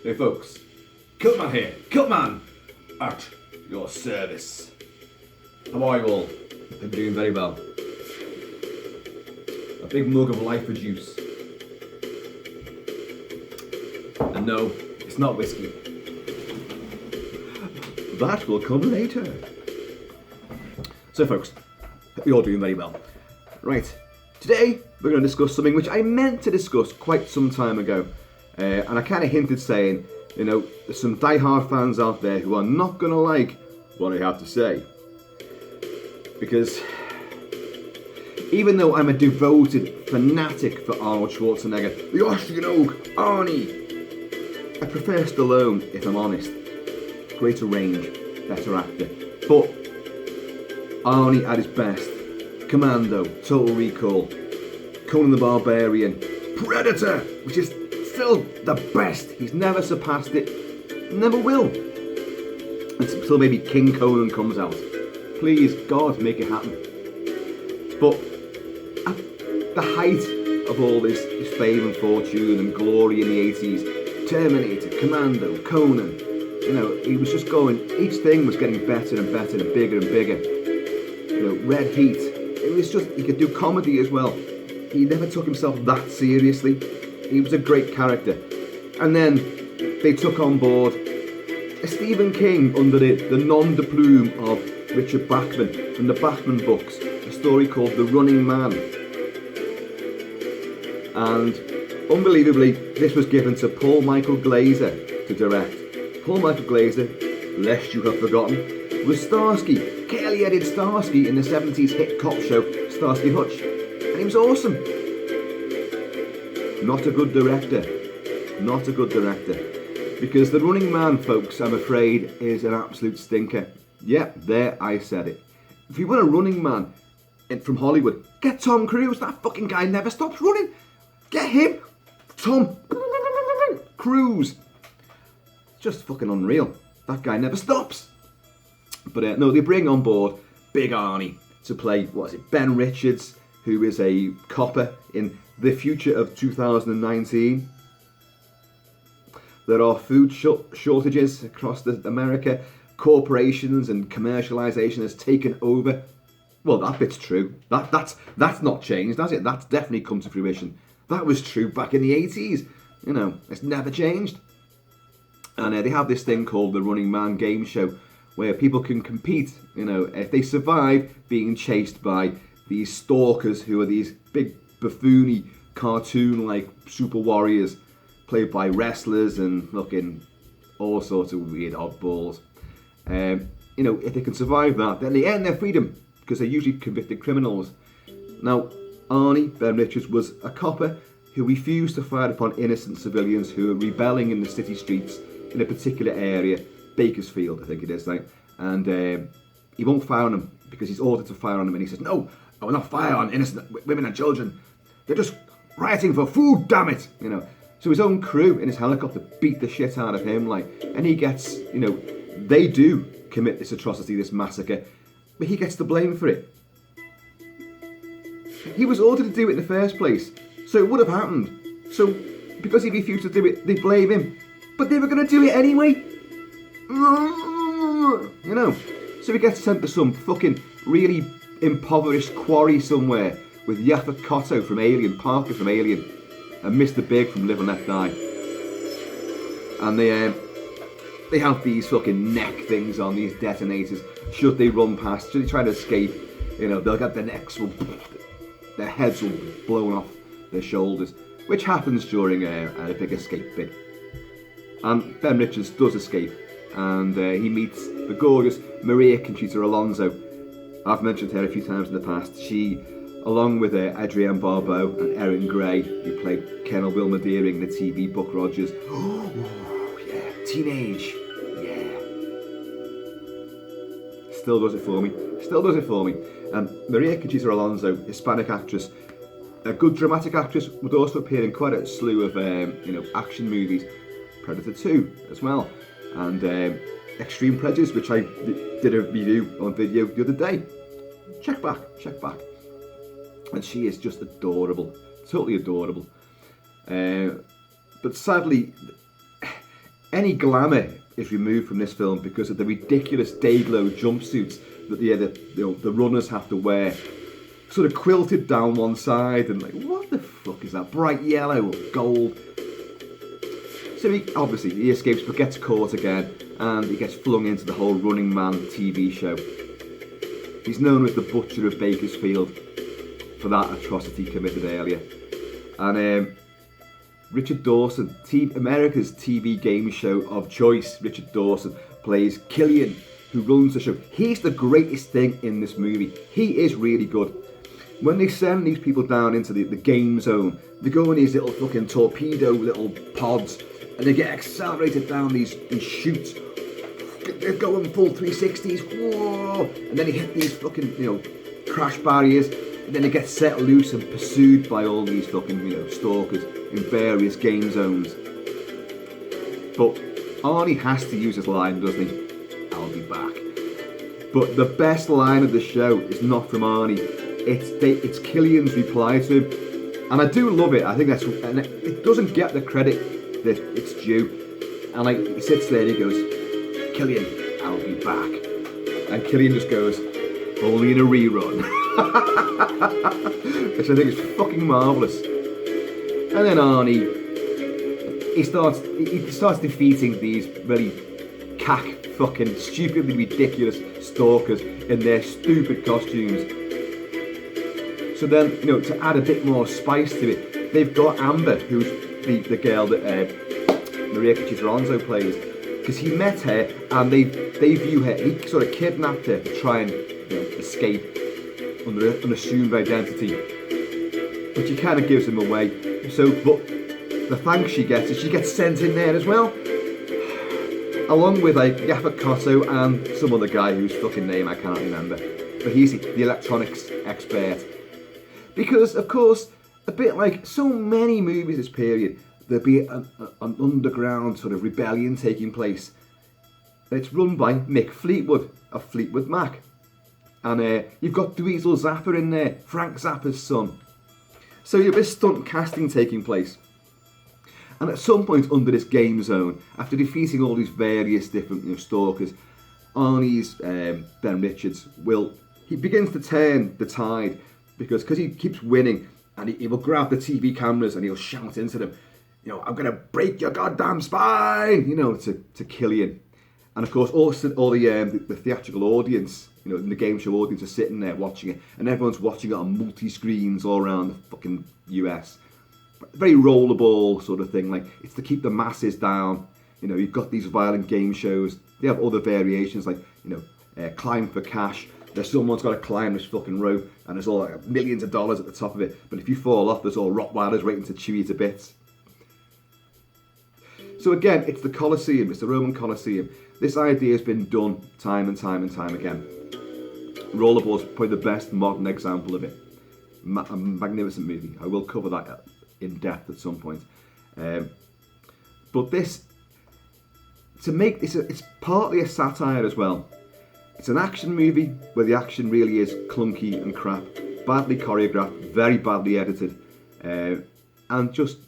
Hey folks, Kilt-Man here. Kilt-Man at your service. How are you all? I'm doing very well. A big mug of life for juice. And no, it's not whiskey. That will come later. So folks, hope you're all doing very well. Right, today we're going to discuss something which I meant to discuss quite some time ago. And I kind of hinted saying, you know, there's some die-hard fans out there who are not going to like what I have to say. Because even though I'm a devoted fanatic for Arnold Schwarzenegger, the Austrian Oak, Arnie, I prefer Stallone, if I'm honest. Greater range, better actor. But Arnie at his best. Commando, Total Recall, Conan the Barbarian, Predator, which is still the best. He's never surpassed it, never will. Until maybe King Conan comes out. Please, God, make it happen. But at the height of all this fame and fortune and glory in the 80s, Terminator, Commando, Conan, you know, he was just going, each thing was getting better and better and bigger and bigger. You know, Red Heat, it was just, he could do comedy as well. He never took himself that seriously. He was a great character. And then they took on board a Stephen King under the nom de plume of Richard Bachman from the Bachman books, a story called The Running Man. And unbelievably, this was given to Paul Michael Glaser to direct. Paul Michael Glaser, lest you have forgotten, was Starsky, curly-headed Starsky in the 70s hit cop show Starsky Hutch. And he was awesome. Not a good director. Not a good director. Because The Running Man, folks, I'm afraid, is an absolute stinker. Yep, there, I said it. If you want a running man from Hollywood, get Tom Cruise. That fucking guy never stops running. Get him. Tom Cruise. Just fucking unreal. That guy never stops. But no, they bring on board Big Arnie to play, what is it, Ben Richards, who is a copper in the future of 2019. There are food shortages across America. Corporations and commercialization has taken over. Well, that bit's true. That's not changed, has it? That's definitely come to fruition. That was true back in the 80s. You know, it's never changed. And they have this thing called the Running Man game show, where people can compete, you know, if they survive being chased by these stalkers who are these big buffoony cartoon-like super warriors played by wrestlers and looking all sorts of weird oddballs. You know, if they can survive that, then they earn their freedom because they're usually convicted criminals. Now, Arnie, Ben Richards, was a copper who refused to fire upon innocent civilians who were rebelling in the city streets in a particular area, Bakersfield, I think it is, right? And he won't fire on them because he's ordered to fire on them, and he says, "No, I will not fire on innocent women and children. They're just rioting for food, damn it!" You know. So his own crew in his helicopter beat the shit out of him, like, and he gets, you know, they do commit this atrocity, this massacre, but he gets the blame for it. He was ordered to do it in the first place, so it would have happened. So because he refused to do it, they blame him, but they were going to do it anyway. You know, so he gets sent to some fucking really impoverished quarry somewhere with Yaphet Kotto from Alien, Parker from Alien, and Mr. Big from Live and Let Die. And they have these fucking neck things on, these detonators. Should they run past, should they try to escape, you know, they'll get their necks, their heads will be blown off their shoulders, which happens during a big escape bit. And Ben Richards does escape, and he meets the gorgeous Maria Conchita Alonso. I've mentioned her a few times in the past. She, along with Adrienne Barbeau and Erin Gray, who played Colonel Wilma Deering in the TV Buck Rogers. Oh, yeah, teenage, yeah. Still does it for me. Still does it for me. Maria Conchita Alonso, Hispanic actress, a good dramatic actress, would also appear in quite a slew of you know, action movies. Predator 2 as well, and Extreme Prejudice, which I did a review on video the other day. Check back. And she is just adorable, totally adorable. But sadly, Any glamour is removed from this film because of the ridiculous day-glow jumpsuits that the runners have to wear, sort of quilted down one side, and like, what the fuck is that? Bright yellow or gold? So he escapes but gets caught again, and he gets flung into the whole Running Man TV show. He's known as the Butcher of Bakersfield for that atrocity committed earlier. And Richard Dawson, America's TV game show of choice, Richard Dawson plays Killian, who runs the show. He's the greatest thing in this movie. He is really good. When they send these people down into the game zone, they go in these little fucking torpedo little pods, and they get accelerated down these chutes. They're going full 360s, whoa! And then they hit these fucking, crash barriers, and then they get set loose and pursued by all these fucking, stalkers in various game zones. But Arnie has to use his line, doesn't he? I'll be back. But the best line of the show is not from Arnie. It's Killian's reply to him, and I do love it. I think and it doesn't get the credit that it's due. And he sits there and he goes, "Killian, I'll be back," and Killian just goes, "Only in a rerun," which I think is fucking marvelous. And then Arnie, he starts defeating these really cack, fucking stupidly ridiculous stalkers in their stupid costumes. So then, to add a bit more spice to it, they've got Amber, who's the girl that Maria Conchita plays, because he met her and they view her. He sort of kidnapped her to try and escape under an assumed identity, but she kind of gives him away. But the thanks she gets is she gets sent in there as well, along with Yaphet Kotto and some other guy whose fucking name I cannot remember. But he's the electronics expert. Because, of course, a bit like so many movies this period, there'll be an underground sort of rebellion taking place. And it's run by Mick Fleetwood of Fleetwood Mac. And you've got Dweezil Zappa in there, Frank Zappa's son. So you've a stunt casting taking place. And at some point under this game zone, after defeating all these various different stalkers, Arnie's Ben Richards he begins to turn the tide, because he keeps winning, and he will grab the TV cameras and he'll shout into them, "I'm gonna break your goddamn spine," to Killian. And of course, all the theatrical audience, the game show audience, are sitting there watching it, and everyone's watching it on multi-screens all around the fucking US. Very rollerball sort of thing, like it's to keep the masses down. You've got these violent game shows. They have other variations, like Climb for Cash. Someone's got to climb this fucking rope, and there's all millions of dollars at the top of it. But if you fall off, there's all Rottweilers waiting to chew you to bits. So again, it's the Colosseum. It's the Roman Colosseum. This idea has been done time and time and time again. Rollerball is probably the best modern example of it. A magnificent movie. I will cover that in depth at some point. But this, it's partly a satire as well. It's an action movie where the action really is clunky and crap, badly choreographed, very badly edited, and just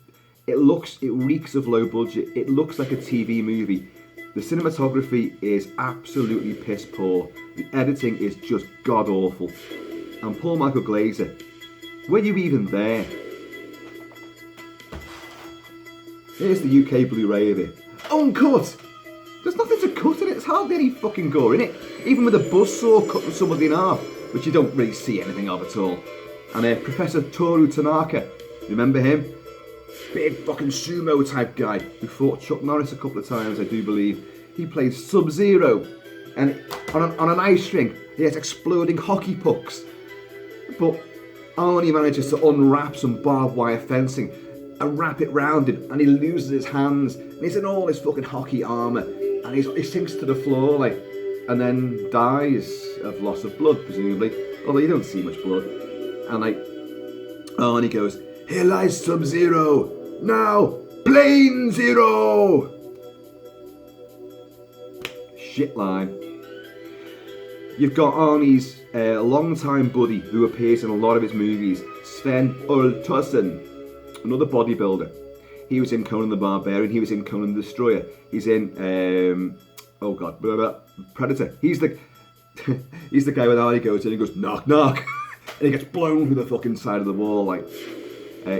it reeks of low budget. It looks like a TV movie. The cinematography is absolutely piss poor. The editing is just god awful. And poor Michael Glaser, were you even there? Here's the UK Blu-ray of it. Uncut! There's nothing to cut in it. There's hardly any fucking gore in it. Even with a buzzsaw cutting somebody in half, which you don't really see anything of at all. And Professor Toru Tanaka, remember him? Big fucking sumo type guy who fought Chuck Norris a couple of times, I do believe. He plays Sub-Zero, and on an ice rink he has exploding hockey pucks. But Arnie manages to unwrap some barbed wire fencing and wrap it round him, and he loses his hands, and he's in all his fucking hockey armour, and he sinks to the floor and then dies of loss of blood, presumably, although you don't see much blood. And Arnie goes, "Here lies Sub-Zero, now Plane Zero!" Shit line. You've got Arnie's long-time buddy who appears in a lot of his movies, Sven Ultussen, another bodybuilder. He was in Conan the Barbarian. He was in Conan the Destroyer. He's in Predator. He's the he's the guy when Arnie goes in and he goes knock knock, and he gets blown through the fucking side of the wall. Like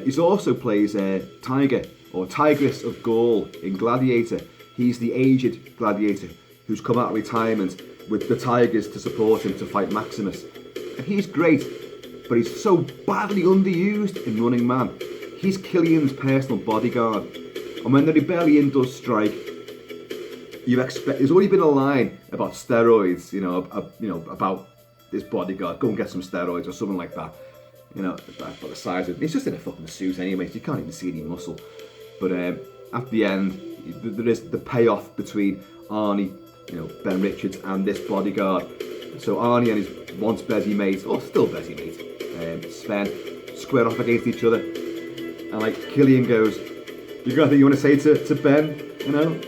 he's also plays Tiger or Tigress of Gaul in Gladiator. He's the aged gladiator who's come out of retirement with the tigers to support him to fight Maximus. And he's great, but he's so badly underused in Running Man. He's Killian's personal bodyguard. And when the rebellion does strike, you expect there's already been a line about steroids, about this bodyguard, go and get some steroids or something like that. About the size of it. He's just in a fucking suit anyway, so you can't even see any muscle. But at the end, there is the payoff between Arnie, Ben Richards, and this bodyguard. So Arnie and his once busy mate, or still busy mate, Sven, square off against each other. And like Killian goes, "You got anything you want to say to Ben?" And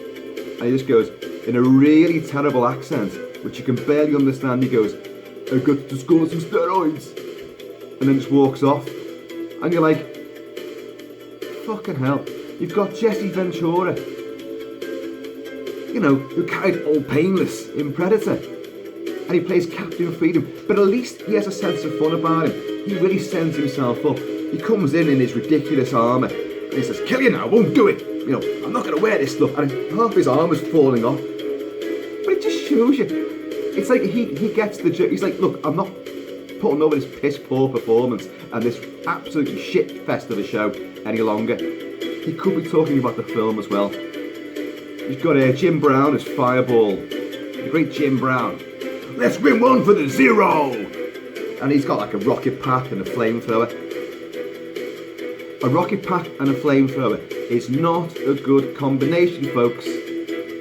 he just goes in a really terrible accent, which you can barely understand. He goes, "I got to score some steroids," and then just walks off. And you're like, fucking hell! You've got Jesse Ventura, who carried Old Painless in Predator, and he plays Captain Freedom, but at least he has a sense of fun about him. He really sends himself up. He comes in his ridiculous armour, and he says, "Kill you now, I won't do it. I'm not going to wear this stuff," and half his armour's falling off. But it just shows you, it's like he gets the joke. He's like, "Look, I'm not putting over this piss poor performance and this absolutely shit fest of a show any longer." He could be talking about the film as well. He's got Jim Brown as Fireball. The great Jim Brown. "Let's win one for the zero!" And he's got like a rocket pack and a flamethrower. A rocket pack and a flamethrower is not a good combination, folks.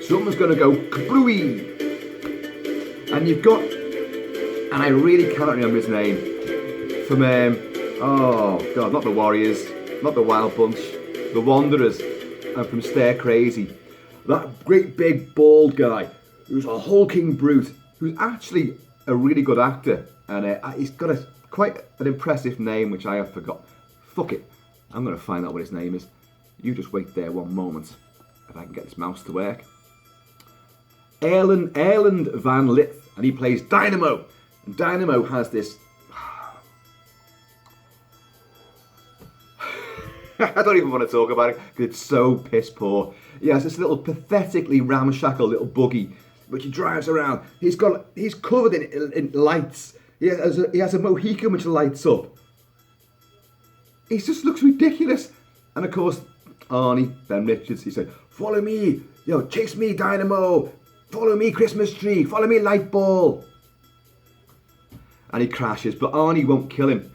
Someone's going to go kablooey. And you've got, and I really cannot remember his name, from, not the Warriors, not the Wild Bunch, the Wanderers, and from Stir Crazy. That great big bald guy who's a hulking brute, who's actually a really good actor, and he's got quite an impressive name which I have forgot. Fuck it, I'm going to find out what his name is. You just wait there one moment, if I can get this mouse to work. Erland Van Lith, and he plays Dynamo. And Dynamo has this... I don't even want to talk about it because it's so piss poor. He has this little pathetically ramshackle little buggy which he drives around. He's covered in lights. He has a Mohican which lights up. He just looks ridiculous. And of course, Arnie, Ben Richards, he said, "Follow me, chase me, Dynamo. Follow me, Christmas tree. Follow me, light ball." And he crashes, but Arnie won't kill him.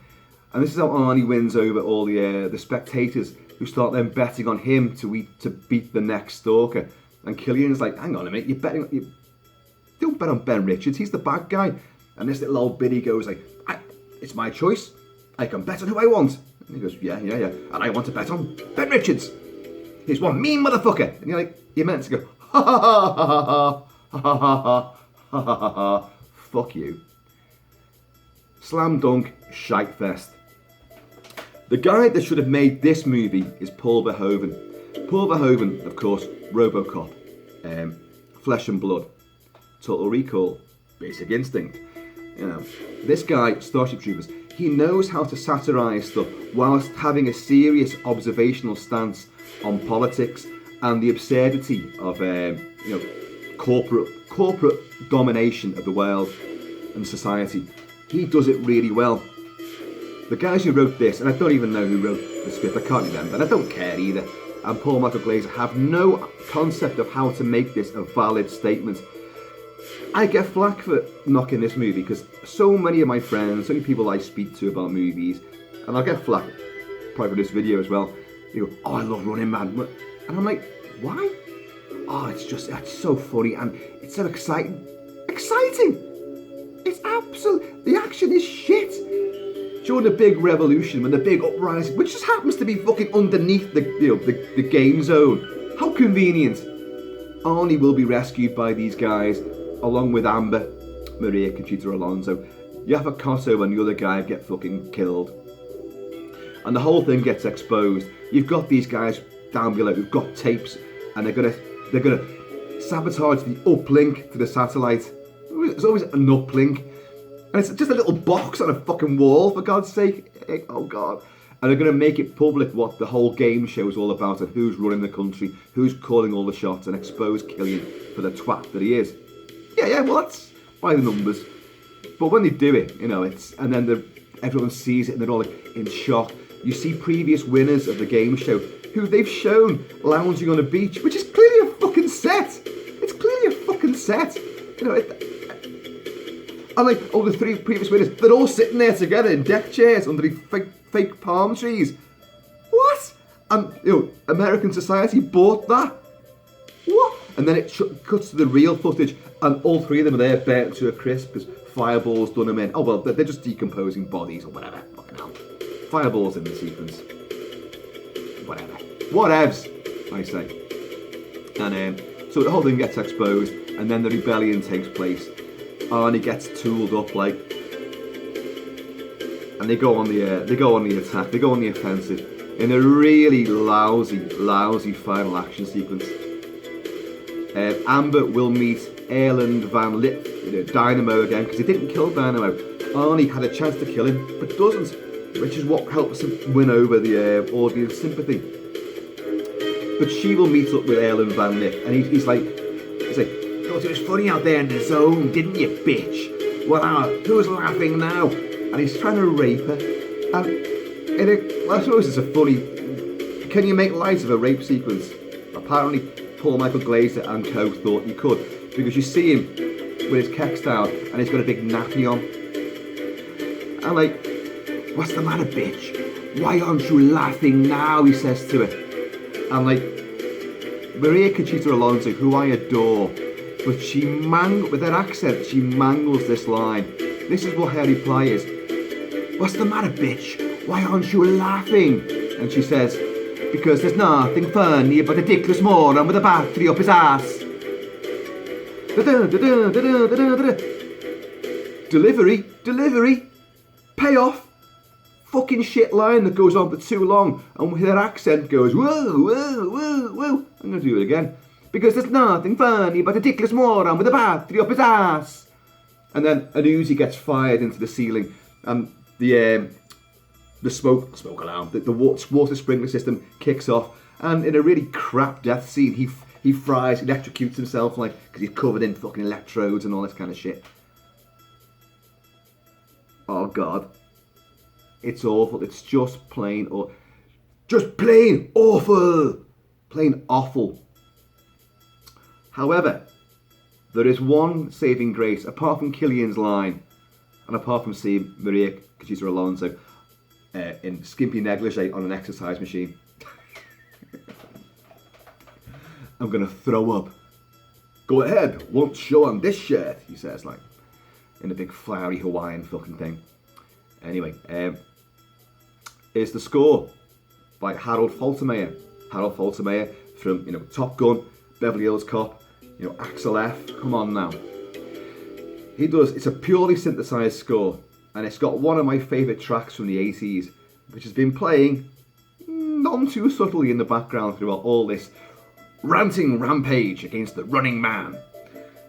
And this is how Arnie wins over all the spectators, who start then betting on him to beat the next stalker. And Killian's like, "Hang on a minute, don't bet on Ben Richards, he's the bad guy." And this little old biddy goes like, "It's my choice, I can bet on who I want." And he goes, yeah, and I want to bet on Ben Richards. He's one mean motherfucker. And you're like, you're meant to go, "Ha ha ha ha ha ha ha ha ha ha, fuck you." Slam dunk, shite fest. The guy that should have made this movie is Paul Verhoeven. Paul Verhoeven, of course, RoboCop, Flesh and Blood, Total Recall, Basic Instinct. This guy, Starship Troopers, he knows how to satirise stuff whilst having a serious observational stance on politics and the absurdity of, corporate domination of the world and society. He does it really well. The guys who wrote this, and I don't even know who wrote the script, I can't remember, and I don't care either, and Michael Glaser have no concept of how to make this a valid statement. I get flack for knocking this movie because so many of my friends, so many people I speak to about movies, and I'll get flack probably for this video as well, they go, "Oh, I love Running Man." And I'm like, why? "Oh, it's so funny and it's so exciting." Exciting! It's absolute, the action is shit. During the big revolution, when the big uprising, which just happens to be fucking underneath the game zone. How convenient. Arnie will be rescued by these guys, along with Amber, Maria Conchita Alonso. Yaphet Kotto and the other guy get fucking killed. And the whole thing gets exposed. You've got these guys down below who've got tapes, and they're gonna sabotage the uplink to the satellite. There's always an uplink, and it's just a little box on a fucking wall, for God's sake. Oh God. And they're going to make it public what the whole game show is all about, and who's running the country, who's calling all the shots, and expose Killian for the twat that he is. Yeah, well, that's by the numbers. But when they do it, and then everyone sees it and they're all like in shock. You see previous winners of the game show who they've shown lounging on a beach, which is clearly a fucking set. It's clearly a fucking set. And like all the 3 previous winners, they're all sitting there together in deck chairs under the fake palm trees. What? And American society bought that. What? And then it cuts to the real footage, and all 3 of them are there burnt to a crisp because fireballs done them in. Oh well, they're just decomposing bodies or whatever. Fucking hell. Fireballs in the sequence. Whatever. Whatevs, I say. And so the whole thing gets exposed, and then the rebellion takes place. Arnie gets tooled up, and they go on the attack. They go on the offensive in a really lousy final action sequence. Amber will meet Erland Van Lith, Dynamo again, because he didn't kill Dynamo. Arnie had a chance to kill him, but doesn't, which is what helps him win over the audience sympathy. But she will meet up with Erland Van Lith, and he's like, thought it was funny out there in the zone, didn't you, bitch? Well, who's laughing now? And he's trying to rape her. And I suppose it's a funny... Can you make light of a rape sequence? Apparently, Paul Michael Glaser and co thought you could, because you see him with his kecks down, and he's got a big nappy on. And like, what's the matter, bitch? Why aren't you laughing now? He says to her. And like, Maria Conchita Alonso, who I adore, but with her accent, she mangles this line. This is what her reply is. What's the matter, bitch? Why aren't you laughing? And she says, because there's nothing funny about a dickless moron with a battery up his ass. Delivery, payoff. Fucking shit line that goes on for too long, and with her accent goes, whoa. I'm going to do it again. Because there's nothing funny but a dickless moron with a battery up his ass. And then an Uzi gets fired into the ceiling, and the smoke alarm, the water sprinkler system kicks off, and in a really crap death scene, he electrocutes himself, like, because he's covered in fucking electrodes and all this kind of shit. Oh God, it's awful. It's just plain awful, plain awful. However, there is one saving grace, apart from Killian's line, and apart from seeing Maria Conchita Alonso in skimpy negligee on an exercise machine. I'm going to throw up. Go ahead, won't show on this shirt, he says, like, in a big flowery Hawaiian fucking thing. Anyway, is the score by Harold Faltermeyer. Harold Faltermeyer from, Top Gun, Beverly Hills Cop, Axel F. Come on now. It's a purely synthesized score, and it's got one of my favourite tracks from the 80s, which has been playing none too subtly in the background throughout all this ranting rampage against the running man.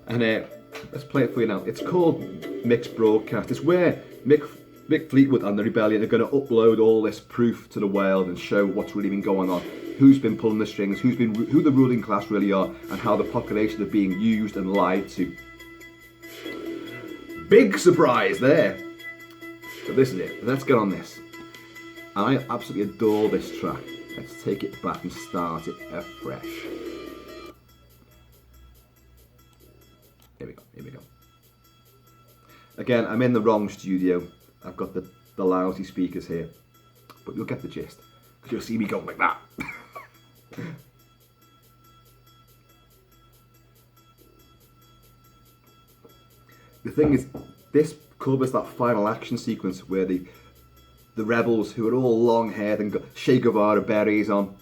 And let's play it for you now. It's called Mick's Broadcast. It's where Mick Fleetwood and the Rebellion are going to upload all this proof to the world and show what's really been going on, who's been pulling the strings, who the ruling class really are, and how the population are being used and lied to. Big surprise there. But this is it. Let's get on this. I absolutely adore this track. Let's take it back and start it afresh. Here we go. Again, I'm in the wrong studio. I've got the lousy speakers here, but you'll get the gist, because you'll see me go like that. The thing is, this covers that final action sequence where the rebels, who are all long-haired and got Che Guevara berets on.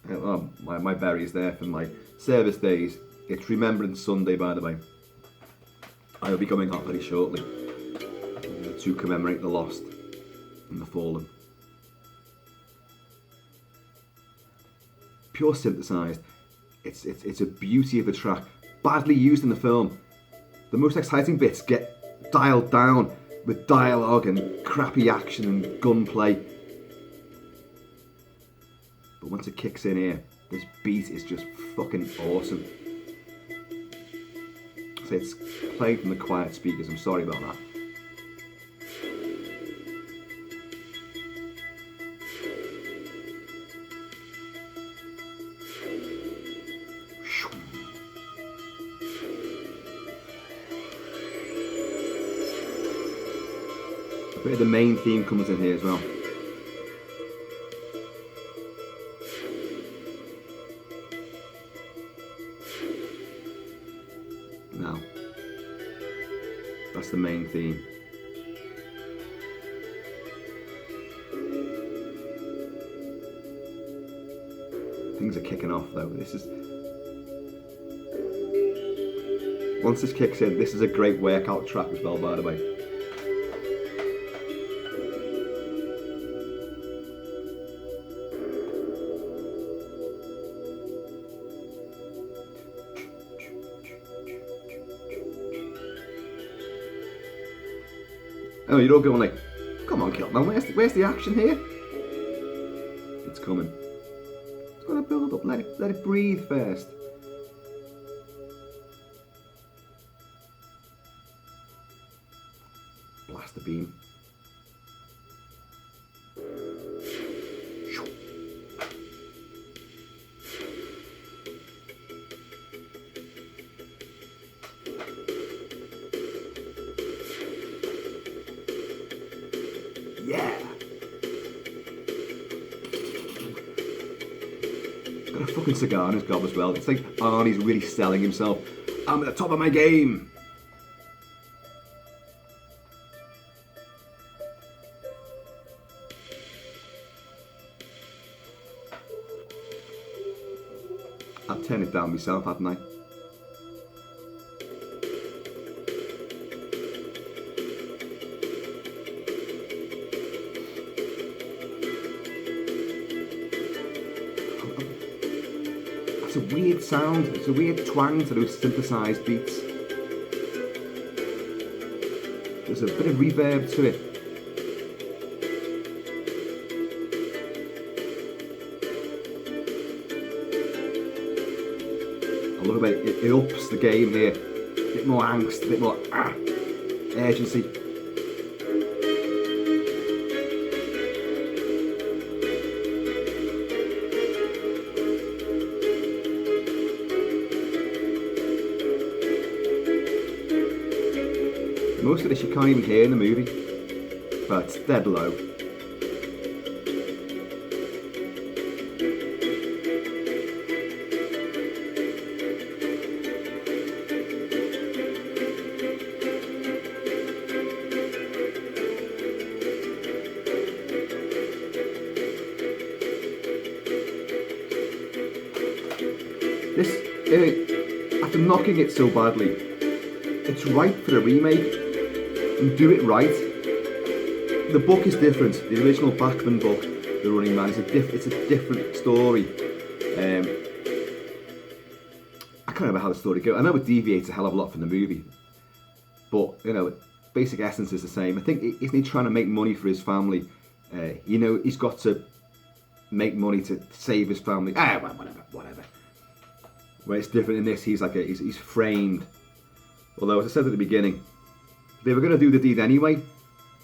Oh, my berries there from my service days. It's Remembrance Sunday, by the way. I will be coming out very shortly to commemorate the lost and the fallen. pure synthesized. It's a beauty of a track, badly used in the film. The most exciting bits get dialed down with dialogue and crappy action and gunplay. But once it kicks in here, this beat is just fucking awesome. So it's played from the quiet speakers, I'm sorry about that. A bit of the main theme comes in here as well. Now, that's the main theme. Things are kicking off though. Once this kicks in, this is a great workout track as well, by the way. Oh, you're all going like, come on, Kilt-Man, where's the action here? It's coming. It's got to build up. Let it breathe first. Blast the beam. Yeah! He's got a fucking cigar in his gob as well. It's like Arnie's really selling himself. I'm at the top of my game! I'd turn it down myself, hadn't I? It's a weird sound, it's a weird twang to those synthesized beats. There's a bit of reverb to it. I love it, it ups the game here. A bit more angst, a bit more urgency. Most of this you can't even hear in the movie, but it's dead low. This, after knocking it so badly, it's right for a remake. And do it right. The book is different. The original Bachman book, The Running Man, it's a different story. I can't remember how the story goes. I know it deviates a hell of a lot from the movie, but you know, basic essence is the same. I think isn't he trying to make money for his family? You know, he's got to make money to save his family. Well, whatever. Where it's different in this, he's framed. Although, as I said at the beginning, they were going to do the deed anyway.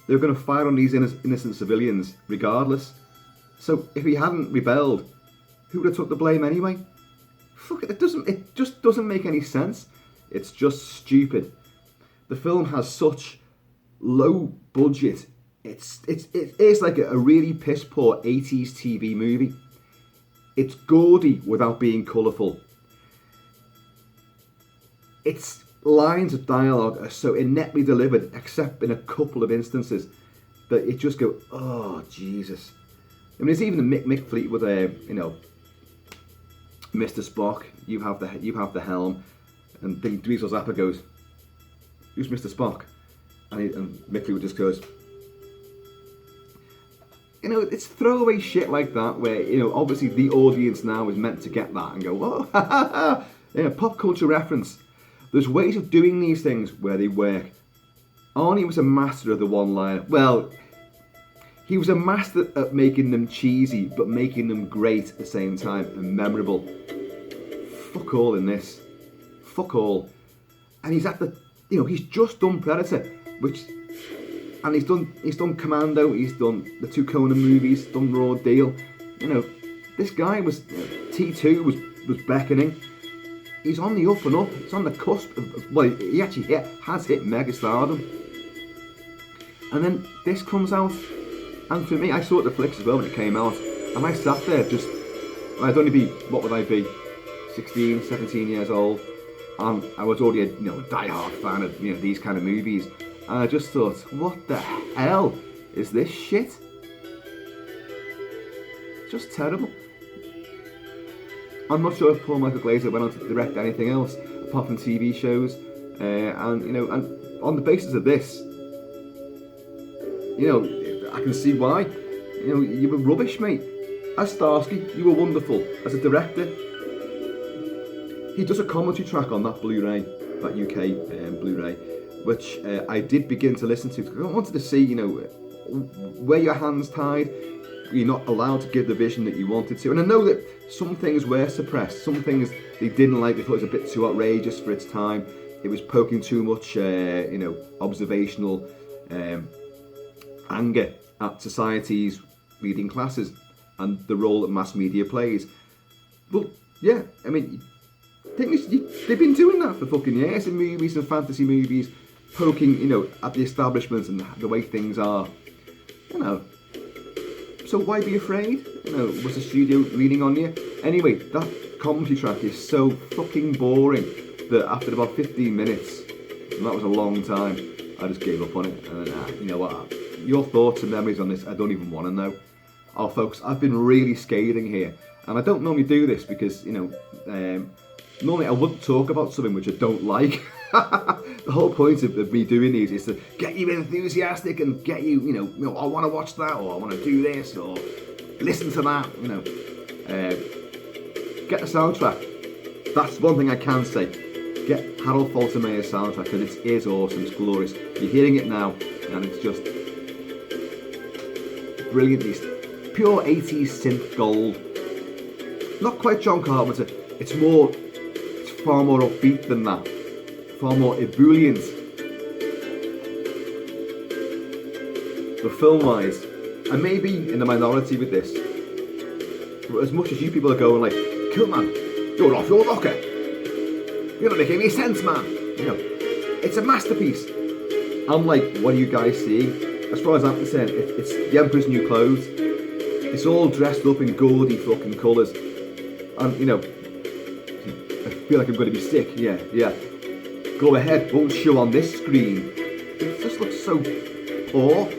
They were going to fire on these innocent civilians regardless. So if he hadn't rebelled, who would have took the blame anyway? Fuck it, it just doesn't make any sense. It's just stupid. The film has such low budget. It is like a really piss poor 80s TV movie. It's gaudy without being colourful. Its lines of dialogue are so ineptly delivered, except in a couple of instances, that it just go, oh Jesus. I mean, it's even the Mick Fleet with you know, Mr. Spock. You have the helm, and Dweezil Zappa goes, "Who's Mr. Spock?" And Mick Fleet just goes, you know, it's throwaway shit like that where, you know, obviously the audience now is meant to get that and go, oh, ha ha ha, yeah, pop culture reference. There's ways of doing these things where they work. Arnie was a master of the one-liner. Well, he was a master at making them cheesy, but making them great at the same time and memorable. Fuck all in this. Fuck all. And he's at the, you know, he's just done Predator, and he's done Commando, he's done the 2 Conan movies, done Raw Deal. You know, this guy was, T2 was beckoning. He's on the up and up. He's on the cusp of, well, he actually has hit megastardom. And then this comes out, and for me, I saw it at the flicks as well when it came out, and I sat there just, I'd only be, what would I be, 16, 17 years old, and I was already a, you know, die-hard fan of, you know, these kind of movies, and I just thought, what the hell is this shit? It's just terrible. I'm not sure if Michael Glaser went on to direct anything else apart from TV shows, and, you know, and on the basis of this, you know, I can see why. You know, you were rubbish, mate. As Starsky, you were wonderful. As a director, he does a commentary track on that Blu-ray, that UK Blu-ray, which I did begin to listen to. I wanted to see, you know, where your hands tied. You're not allowed to give the vision that you wanted to. And I know that some things were suppressed. Some things they didn't like. They thought it was a bit too outrageous for its time. It was poking too much, you know, observational anger at society's leading classes and the role that mass media plays. But yeah, I mean, they've been doing that for fucking years in movies and fantasy movies, poking, you know, at the establishment and the way things are, you know. So why be afraid? You know, was the studio leaning on you? Anyway, that commentary track is so fucking boring that after about 15 minutes, and that was a long time, I just gave up on it. And then, you know what? Your thoughts and memories on this, I don't even want to know. Oh, folks, I've been really scathing here, and I don't normally do this because, you know, normally I wouldn't talk about something which I don't like. The whole point of me doing these is to get you enthusiastic and get you, you know, I want to watch that, or I want to do this, or listen to that, you know. Get the soundtrack. That's one thing I can say. Get Harold Faltermeyer's soundtrack, because it is awesome, it's glorious. You're hearing it now, and it's just brilliant. These pure 80s synth gold. Not quite John Carpenter. It's far more upbeat than that. Far more ebullient. But film-wise, I may be in the minority with this, but as much as you people are going like, Kilt-Man, you're off your rocker. You're not making any sense, man. You know, it's a masterpiece. I'm like, what are you guys seeing? As far as I'm concerned, it's the Emperor's New Clothes. It's all dressed up in gaudy fucking colours. And, you know, I feel like I'm going to be sick. Yeah. Go ahead, won't show on this screen. It just looks so poor.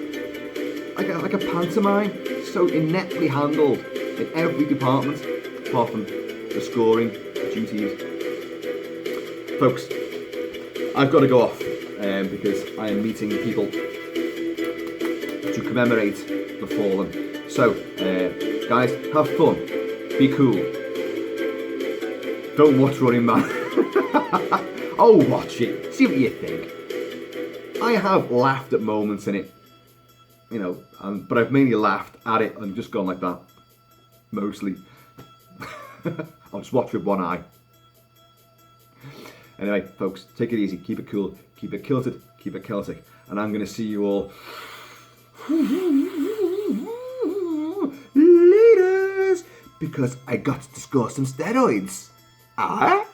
Like a pantomime. So ineptly handled in every department, apart from the scoring, the duties. Folks, I've got to go off because I am meeting people to commemorate the fallen. So, guys, have fun. Be cool. Don't watch Running Man. Oh, watch it. See what you think. I have laughed at moments in it, you know, but I've mainly laughed at it and just gone like that. Mostly. I'll just watch with one eye. Anyway, folks, take it easy. Keep it cool. Keep it kilted. Keep it Celtic. And I'm going to see you all laters, because I got to score some steroids. Ah?